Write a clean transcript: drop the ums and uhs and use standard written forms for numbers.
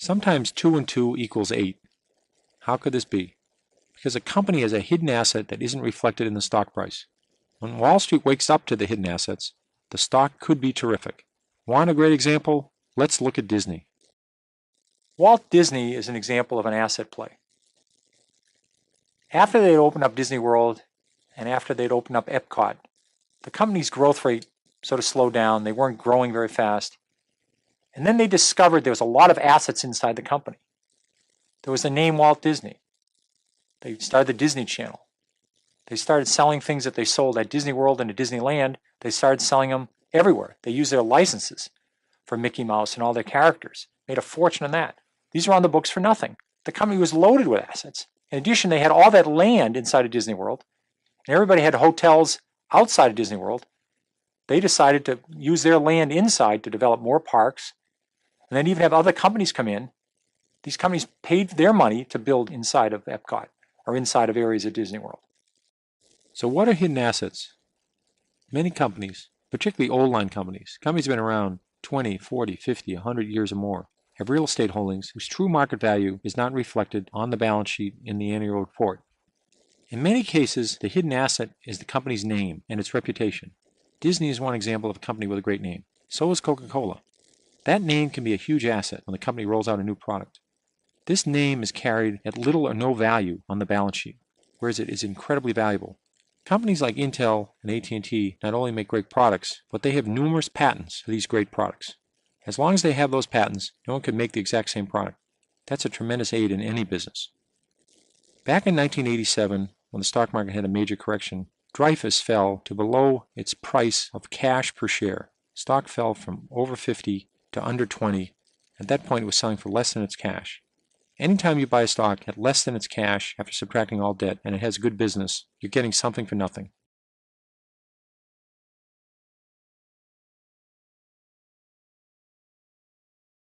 Sometimes 2 and 2 equals 8. How could this be? Because a company has a hidden asset that isn't reflected in the stock price. When Wall Street wakes up to the hidden assets, the stock could be terrific. Want a great example? Let's look at Disney. Walt Disney is an example of an asset play. After they'd opened up Disney World and after they'd opened up Epcot, the company's growth rate sort of slowed down. They weren't growing very fast. And then they discovered there was a lot of assets inside the company. There was the name Walt Disney. They started the Disney Channel. They started selling things that they sold at Disney World and at Disneyland. They started selling them everywhere. They used their licenses for Mickey Mouse and all their characters. Made a fortune on that. These were on the books for nothing. The company was loaded with assets. In addition, they had all that land inside of Disney World, and everybody had hotels outside of Disney World. They decided to use their land inside to develop more parks, and then even have other companies come in. These companies paid their money to build inside of Epcot or inside of areas of Disney World. So what are hidden assets? Many companies, particularly old line companies that have been around 20, 40, 50, 100 years or more, have real estate holdings whose true market value is not reflected on the balance sheet in the annual report. In many cases, the hidden asset is the company's name and its reputation. Disney is one example of a company with a great name. So is Coca-Cola. That name can be a huge asset when the company rolls out a new product. This name is carried at little or no value on the balance sheet, whereas it is incredibly valuable. Companies like Intel and at&t not only make great products, but they have numerous patents for these great products. As long as they have those patents, no one can make the exact same product. That's a tremendous aid in any business. Back in 1987, when the stock market had a major correction, Dreyfus fell to below its price of cash per share. Stock fell from over 50 to under 20. At that point, it was selling for less than its cash. Anytime you buy a stock at less than its cash after subtracting all debt and it has good business, you're getting something for nothing.